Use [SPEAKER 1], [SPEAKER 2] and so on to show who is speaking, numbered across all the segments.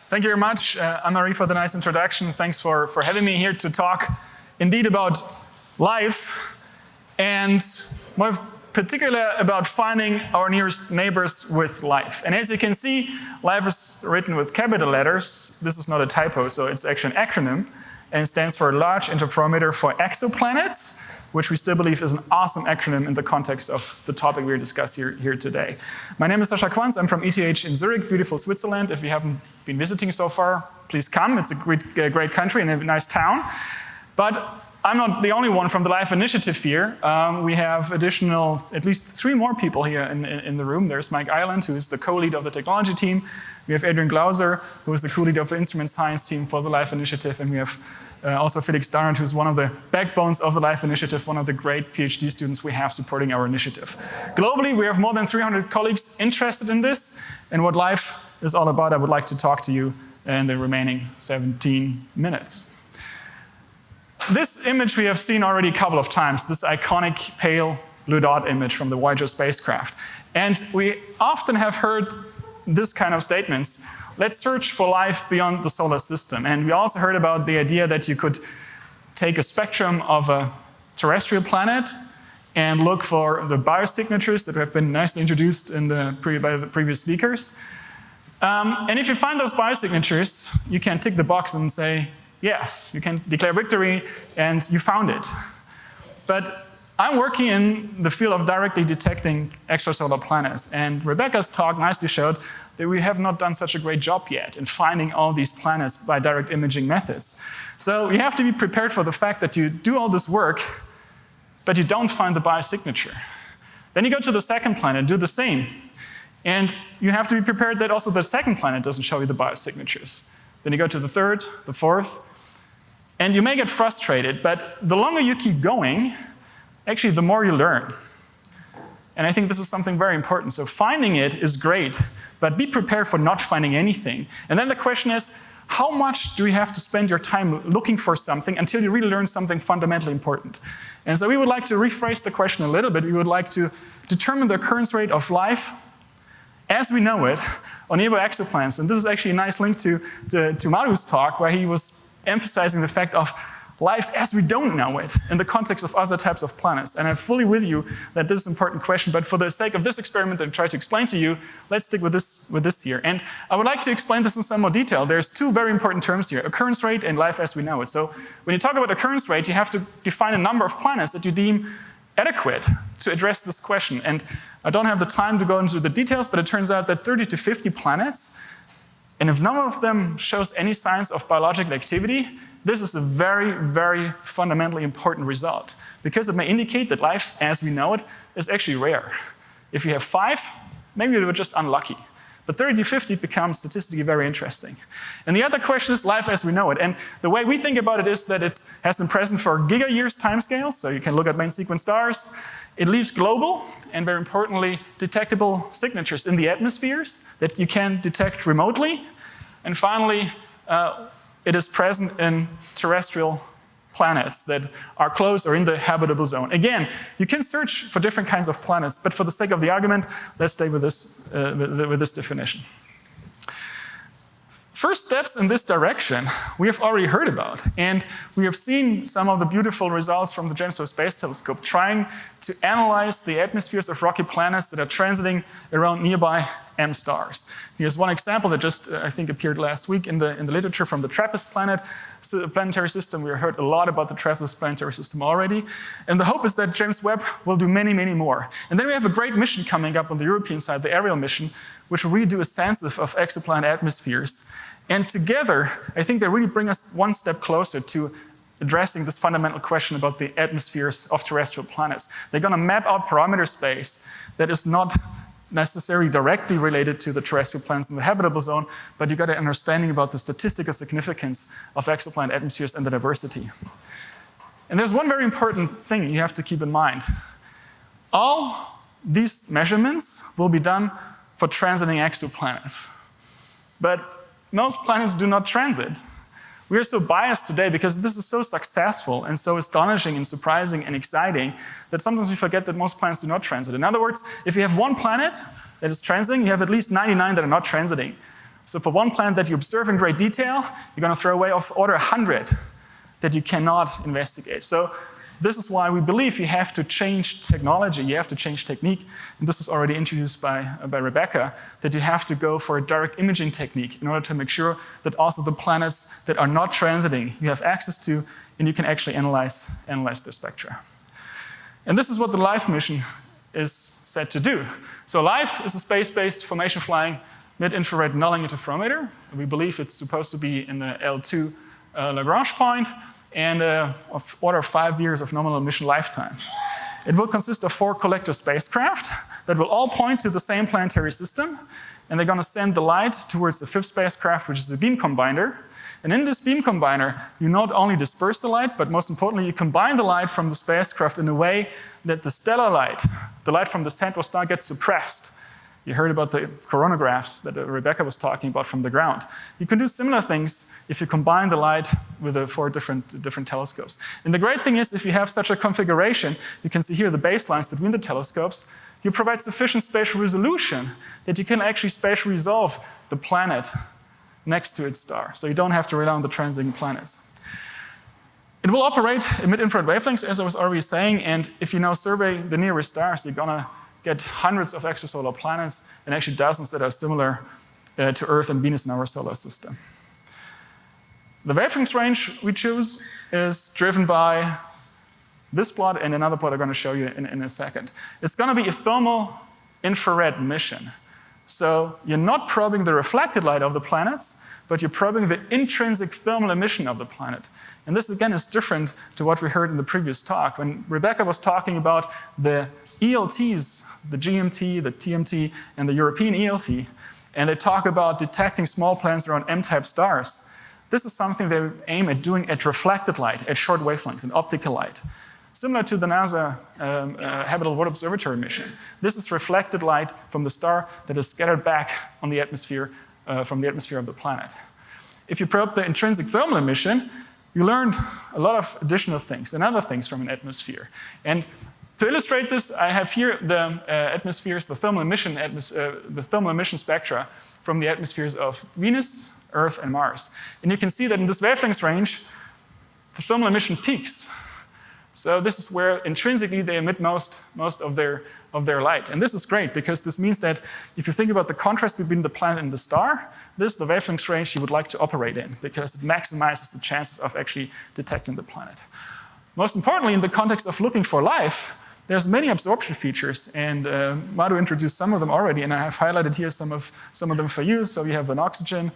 [SPEAKER 1] Thank you very much, Anne-Marie, for the nice introduction. Thanks for having me here to talk indeed about life and more particularly about finding our nearest neighbors with life. And as you can see, life is written with capital letters. This is not a typo, so it's actually an acronym. And it stands for Large Interferometer for Exoplanets, which we still believe is an awesome acronym in the context of the topic we're discussing here today. My name is Sascha Quanz. I'm from ETH in Zurich, beautiful Switzerland. If you haven't been visiting so far, please come. It's a great country and a nice town. But I'm not the only one from the Life Initiative here. We have additional, at least 3 more people here in the room. There's Mike Ireland, who is the co-lead of the technology team. We have Adrian Glauser, who is the co-lead of the instrument science team for the Life Initiative. And we have also Felix Darrant, who's one of the backbones of the Life Initiative, one of the great PhD students we have supporting our initiative. Globally, we have more than 300 colleagues interested in this. And what life is all about, I would like to talk to you in the remaining 17 minutes. This image we have seen already a couple of times, this iconic pale blue dot image from the Voyager spacecraft. And we often have heard this kind of statements. Let's search for life beyond the solar system. And we also heard about the idea that you could take a spectrum of a terrestrial planet and look for the biosignatures that have been nicely introduced by the previous speakers. And if you find those biosignatures, you can tick the box and say, yes, you can declare victory and you found it. But I'm working in the field of directly detecting extrasolar planets, and Rebecca's talk nicely showed that we have not done such a great job yet in finding all these planets by direct imaging methods. So you have to be prepared for the fact that you do all this work, but you don't find the biosignature. Then you go to the second planet and do the same. And you have to be prepared that also the second planet doesn't show you the biosignatures. Then you go to the third, the fourth, and you may get frustrated, but the longer you keep going, actually, the more you learn. And I think this is something very important. So finding it is great, but be prepared for not finding anything. And then the question is, how much do you have to spend your time looking for something until you really learn something fundamentally important? And so we would like to rephrase the question a little bit. We would like to determine the occurrence rate of life as we know it on nearby exoplanets. And this is actually a nice link to Maru's talk, where he was emphasizing the fact of life as we don't know it in the context of other types of planets. And I'm fully with you that this is an important question, but for the sake of this experiment and try to explain to you, let's stick with this here. And I would like to explain this in some more detail. There's 2 very important terms here, occurrence rate and life as we know it. So when you talk about occurrence rate, you have to define a number of planets that you deem adequate to address this question. And I don't have the time to go into the details, but it turns out that 30 to 50 planets, and if none of them shows any signs of biological activity, this is a very, very fundamentally important result, because it may indicate that life as we know it is actually rare. If you have 5, maybe you were just unlucky. But 30 to 50 becomes statistically very interesting. And the other question is life as we know it. And the way we think about it is that it has been present for giga-years timescales, so you can look at main sequence stars. It leaves global and, very importantly, detectable signatures in the atmospheres that you can detect remotely. And finally, it is present in terrestrial planets that are close or in the habitable zone. Again, you can search for different kinds of planets, but for the sake of the argument, let's stay with this definition. First steps in this direction we have already heard about, and we have seen some of the beautiful results from the James Webb Space Telescope trying to analyze the atmospheres of rocky planets that are transiting around nearby M stars. Here's one example that just, I think, appeared last week in the literature from the TRAPPIST planetary system. We heard a lot about the TRAPPIST planetary system already. And the hope is that James Webb will do many, many more. And then we have a great mission coming up on the European side, the Ariel mission, which will really do a census of exoplanet atmospheres. And together, I think they really bring us one step closer to addressing this fundamental question about the atmospheres of terrestrial planets. They're going to map out parameter space that is not necessarily directly related to the terrestrial planets in the habitable zone, but you got an understanding about the statistical significance of exoplanet atmospheres and the diversity. And there's one very important thing you have to keep in mind. All these measurements will be done for transiting exoplanets. But most planets do not transit. We are so biased today because this is so successful and so astonishing and surprising and exciting that sometimes we forget that most planets do not transit. In other words, if you have one planet that is transiting, you have at least 99 that are not transiting. So for one planet that you observe in great detail, you're going to throw away of order 100 that you cannot investigate. So this is why we believe you have to change technology, you have to change technique, and this was already introduced by Rebecca, that you have to go for a direct imaging technique in order to make sure that also the planets that are not transiting you have access to, and you can actually analyze the spectra. And this is what the LIFE mission is set to do. So LIFE is a space-based formation flying mid-infrared null interferometer. We believe it's supposed to be in the L2 Lagrange point, and of order of 5 years of nominal mission lifetime. It will consist of 4 collector spacecraft that will all point to the same planetary system, and they're going to send the light towards the 5th spacecraft, which is a beam combiner. And in this beam combiner, you not only disperse the light, but most importantly, you combine the light from the spacecraft in a way that the stellar light, the light from the central star, gets suppressed. You heard about the coronagraphs that Rebecca was talking about from the ground. You can do similar things if you combine the light with the 4 different telescopes. And the great thing is, if you have such a configuration, you can see here the baselines between the telescopes, you provide sufficient spatial resolution that you can actually spatially resolve the planet next to its star. So you don't have to rely on the transiting planets. It will operate in mid-infrared wavelengths, as I was already saying, and if you now survey the nearest stars, you're going to get hundreds of extrasolar planets and actually dozens that are similar to Earth and Venus in our solar system. The wavelength range we choose is driven by this plot and another plot I'm going to show you in a second. It's going to be a thermal infrared mission. So you're not probing the reflected light of the planets, but you're probing the intrinsic thermal emission of the planet. And this again is different to what we heard in the previous talk. When Rebecca was talking about the ELTs, the GMT, the TMT, and the European ELT, and they talk about detecting small planets around M-type stars. This is something they aim at doing at reflected light, at short wavelengths, and optical light. Similar to the NASA Habitable World Observatory mission. This is reflected light from the star that is scattered back on the atmosphere, from the atmosphere of the planet. If you probe the intrinsic thermal emission, you learned a lot of additional things and other things from an atmosphere. And to illustrate this, I have here the atmospheres, the thermal emission spectra from the atmospheres of Venus, Earth, and Mars. And you can see that in this wavelength range, the thermal emission peaks. So this is where intrinsically they emit most of their light. And this is great because this means that if you think about the contrast between the planet and the star, this is the wavelength range you would like to operate in because it maximizes the chances of actually detecting the planet. Most importantly, in the context of looking for life, there's many absorption features, and Madhu introduced some of them already, and I have highlighted here some of them for you. So you have an oxygen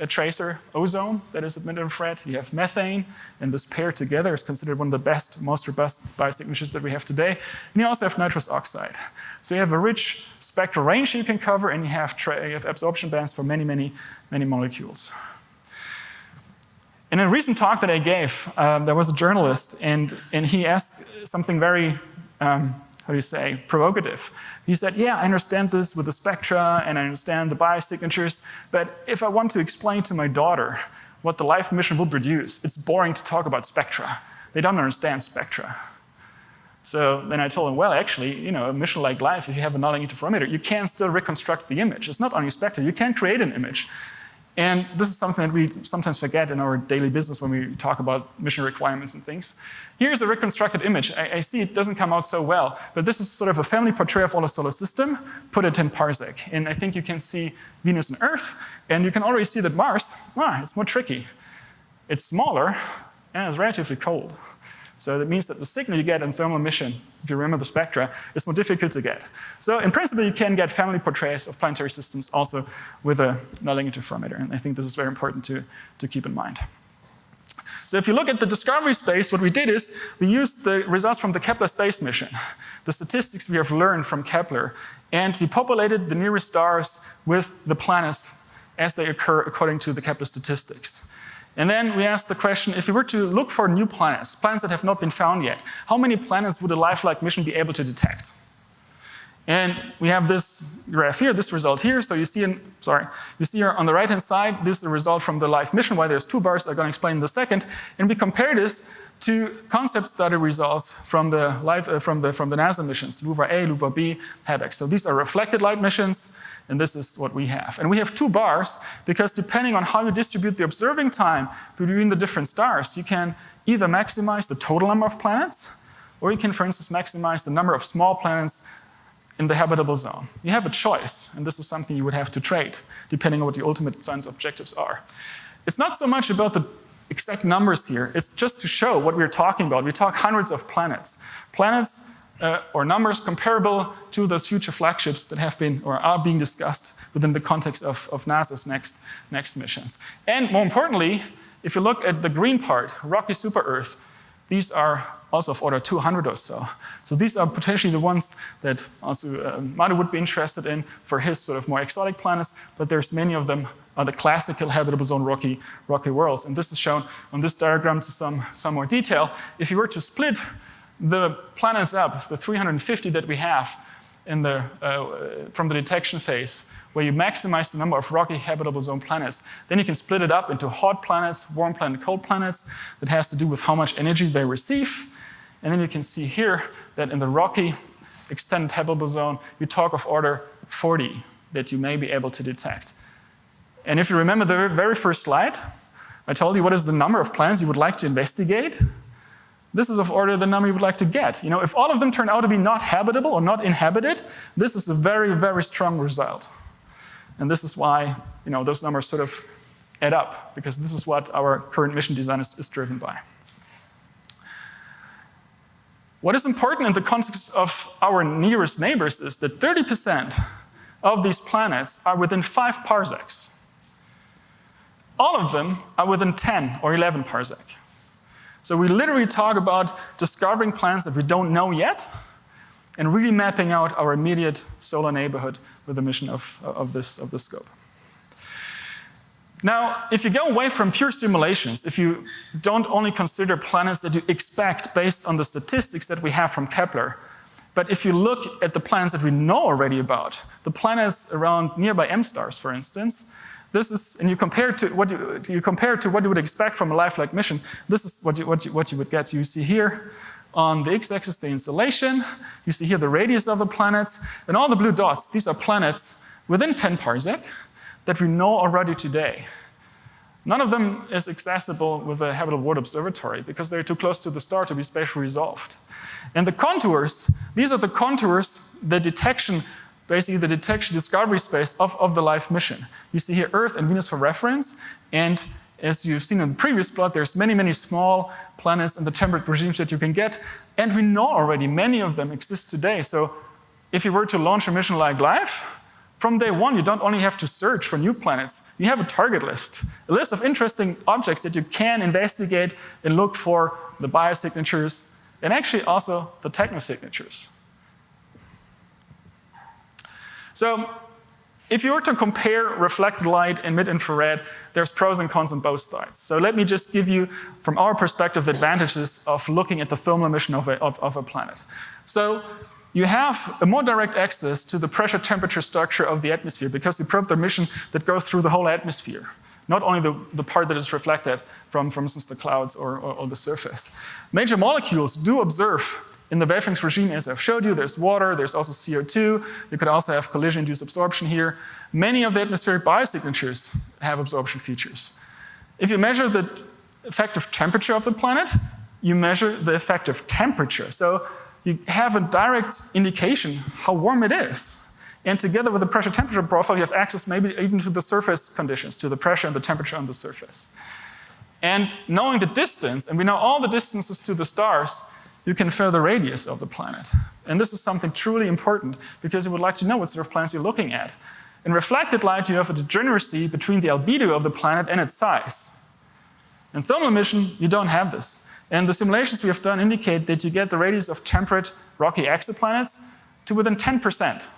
[SPEAKER 1] tracer, ozone, that is at mid-infrared. You have methane, and this pair together is considered one of the best, most robust biosignatures that we have today. And you also have nitrous oxide. So you have a rich spectral range you can cover, and you have absorption bands for many, many, many molecules. In a recent talk that I gave, there was a journalist, and he asked something very provocative. He said, yeah, I understand this with the spectra and I understand the biosignatures, but if I want to explain to my daughter what the LIFE mission will produce, it's boring to talk about spectra. They don't understand spectra. So then I told him, well, actually, a mission like LIFE, if you have a null interferometer, you can still reconstruct the image. It's not only spectra, you can create an image. And this is something that we sometimes forget in our daily business when we talk about mission requirements and things. Here's a reconstructed image. I see it doesn't come out so well, but this is sort of a family portrait of our solar system, put it in parsec. And I think you can see Venus and Earth, and you can already see that Mars, it's more tricky. It's smaller, and it's relatively cold. So that means that the signal you get in thermal emission, if you remember the spectra, is more difficult to get. So in principle, you can get family portraits of planetary systems also with a null interferometer, and I think this is very important to keep in mind. So if you look at the discovery space, what we did is we used the results from the Kepler space mission, the statistics we have learned from Kepler, and we populated the nearest stars with the planets as they occur according to the Kepler statistics. And then we asked the question, if we were to look for new planets that have not been found yet, how many planets would a lifelike mission be able to detect? And we have this graph here, this result here. So you see here on the right-hand side, this is the result from the LIFE mission, why there's 2 bars I'm going to explain in a second. And we compare this to concept study results from the NASA missions, LUVA-A, LUVA-B, HABEX. So these are reflected light missions, and this is what we have. And we have 2 bars because depending on how you distribute the observing time between the different stars, you can either maximize the total number of planets, or you can, for instance, maximize the number of small planets in the habitable zone. You have a choice, and this is something you would have to trade, depending on what the ultimate science objectives are. It's not so much about the exact numbers here, it's just to show what we're talking about. We talk hundreds of planets. Planets or numbers comparable to those future flagships that have been or are being discussed within the context of NASA's next missions. And more importantly, if you look at the green part, rocky super-Earth, these are also of order 200 or so. So these are potentially the ones that also Manu would be interested in for his sort of more exotic planets, but there's many of them are the classical habitable zone rocky worlds. And this is shown on this diagram to some more detail. If you were to split the planets up, the 350 that we have in from the detection phase, where you maximize the number of rocky habitable zone planets, then you can split it up into hot planets, warm planet, cold planets. That has to do with how much energy they receive. And then you can see here that in the rocky extended habitable zone, you talk of order 40 that you may be able to detect. And if you remember the very first slide, I told you what is the number of planets you would like to investigate. This is of order the number you would like to get. You know, if all of them turn out to be not habitable or not inhabited, this is a very, very strong result. And this is why, you know, those numbers sort of add up, because this is what our current mission design is driven by. What is important in the context of our nearest neighbors is that 30% of these planets are within 5 parsecs. All of them are within 10 or 11 parsec. So we literally talk about discovering planets that we don't know yet and really mapping out our immediate solar neighborhood with the mission of this scope. Now, if you go away from pure simulations, if you don't only consider planets that you expect based on the statistics that we have from Kepler, but if you look at the planets that we know already about, the planets around nearby M stars, for instance, this is, and you compare it to what you would expect from a lifelike mission. This is what you would get. So you see here on the x-axis the installation. You see here the radius of the planets, and all the blue dots. These are planets within 10 parsec that we know already today. None of them is accessible with a habitable world observatory because they're too close to the star to be spatially resolved. And the contours, these are the contours, the detection, basically the detection discovery space of the life mission. You see here Earth and Venus for reference, and as you've seen in the previous plot, there's many, many small planets in the temperate regimes that you can get, and we know already many of them exist today. So if you were to launch a mission like Life, from day one, you don't only have to search for new planets, you have a target list. A list of interesting objects that you can investigate and look for the biosignatures and actually also the technosignatures. So if you were to compare reflected light and mid-infrared, there's pros and cons on both sides. So let me just give you, from our perspective, the advantages of looking at the thermal emission of a planet. So you have a more direct access to the pressure temperature structure of the atmosphere because you probe the emission that goes through the whole atmosphere, not only the part that is reflected from, for instance, the clouds or the surface. Major molecules do observe in the wavelength regime, as I've showed you. There's water, there's also CO2. You could also have collision-induced absorption here. Many of the atmospheric biosignatures have absorption features. If you measure the effective temperature of the planet, you measure the effective temperature. So you have a direct indication how warm it is. And together with the pressure temperature profile, you have access maybe even to the surface conditions, to the pressure and the temperature on the surface. And knowing the distance, and we know all the distances to the stars, you can infer the radius of the planet. And this is something truly important because you would like to know what sort of planets you're looking at. In reflected light, you have a degeneracy between the albedo of the planet and its size. In thermal emission, you don't have this. And the simulations we have done indicate that you get the radius of temperate rocky exoplanets to within 10%.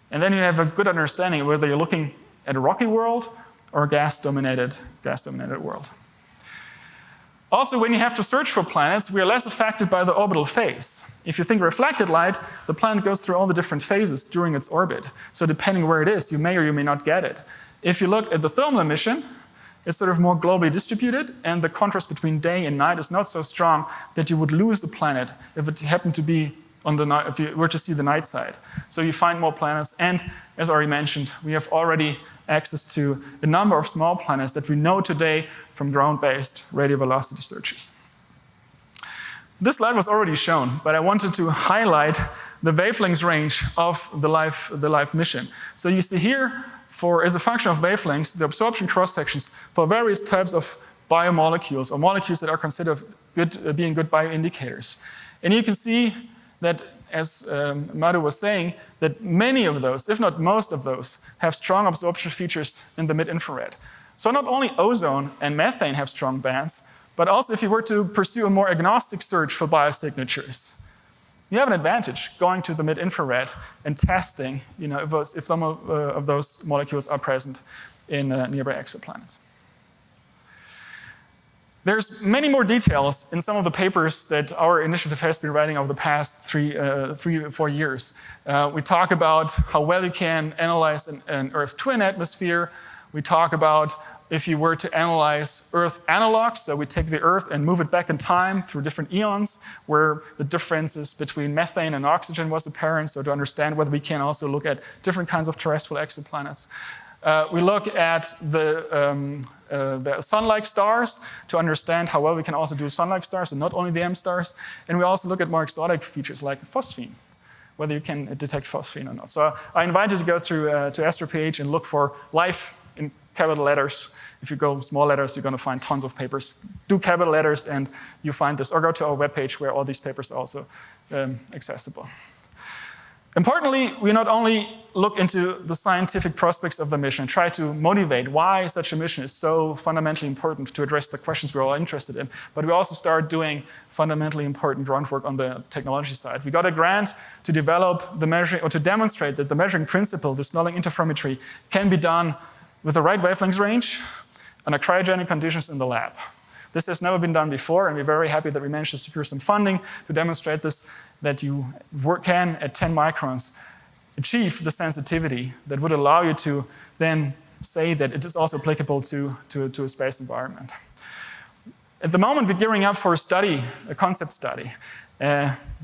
[SPEAKER 1] And then you have a good understanding of whether you're looking at a rocky world or a gas-dominated world. Also, when you have to search for planets, we are less affected by the orbital phase. If you think reflected light, the planet goes through all the different phases during its orbit. So depending where it is, you may or you may not get it. If you look at the thermal emission, it's sort of more globally distributed, and the contrast between day and night is not so strong that you would lose the planet if it happened to be on the night, if you were to see the night side. So you find more planets, and as already mentioned, we have already access to a number of small planets that we know today from ground-based radio velocity searches. This slide was already shown, but I wanted to highlight the wavelength range of the LIFE mission. So you see here, as a function of wavelengths, the absorption cross-sections for various types of biomolecules, or molecules that are considered being good bioindicators. And you can see that, as Madhu was saying, that many of those, if not most of those, have strong absorption features in the mid-infrared. So not only ozone and methane have strong bands, but also if you were to pursue a more agnostic search for biosignatures, you have an advantage going to the mid-infrared and testing, if some of those molecules are present in nearby exoplanets. There's many more details in some of the papers that our initiative has been writing over the past 3 or 4 years. We talk about how well you can analyze an Earth twin atmosphere. We talk about if you were to analyze Earth analogs, so we take the Earth and move it back in time through different eons, where the differences between methane and oxygen was apparent, so to understand whether we can also look at different kinds of terrestrial exoplanets. We look at the sun-like stars to understand how well we can also do sun-like stars and not only the M stars. And we also look at more exotic features like phosphine, whether you can detect phosphine or not. So I invite you to go through to AstroPH and look for life in capital letters. If you go small letters, you're going to find tons of papers. Do capital letters and you find this, or go to our webpage where all these papers are also accessible. Importantly, we not only look into the scientific prospects of the mission and try to motivate why such a mission is so fundamentally important to address the questions we're all interested in, but we also start doing fundamentally important groundwork on the technology side. We got a grant to develop the measuring, or to demonstrate that the measuring principle, the Snelling interferometry, can be done with the right wavelength range under cryogenic conditions in the lab. This has never been done before, and we're very happy that we managed to secure some funding to demonstrate this, that you can, at 10 microns, achieve the sensitivity that would allow you to then say that it is also applicable to a space environment. At the moment, we're gearing up for a study, a concept study.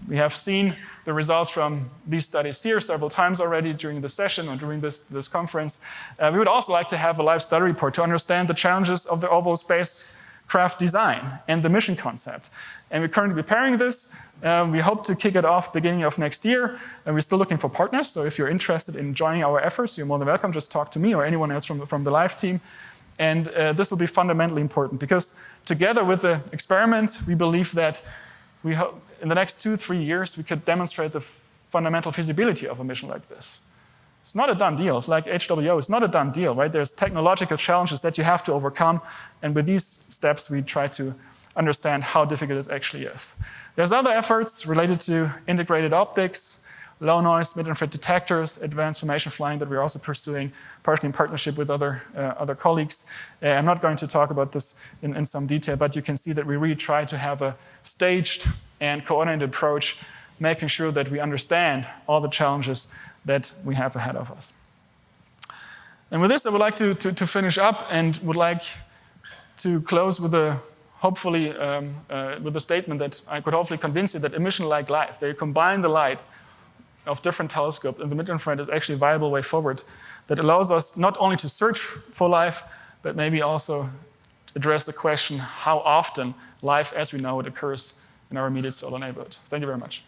[SPEAKER 1] We have seen the results from these studies here several times already during the session or during this conference. We would also like to have a live study report to understand the challenges of the overall spacecraft design and the mission concept. And we're currently preparing this. We hope to kick it off beginning of next year. And we're still looking for partners. So if you're interested in joining our efforts, you're more than welcome. Just talk to me or anyone else from the live team. And this will be fundamentally important because together with the experiment, we believe that we hope in the next 2-3 years, we could demonstrate the fundamental feasibility of a mission like this. It's not a done deal. It's like HWO. It's not a done deal, right? There's technological challenges that you have to overcome. And with these steps, we try to understand how difficult this actually is. There's other efforts related to integrated optics, low noise mid-infrared detectors, advanced formation flying that we're also pursuing, partially in partnership with other colleagues. I'm not going to talk about this in some detail, but you can see that we really try to have a staged and coordinated approach, making sure that we understand all the challenges that we have ahead of us. And with this, I would like to finish up and would like to close with a hopefully with a statement that I could hopefully convince you that a mission like LIFE, where you combine the light of different telescopes in the mid-infrared, is actually a viable way forward that allows us not only to search for life, but maybe also address the question how often life as we know it occurs in our immediate solar neighborhood. Thank you very much.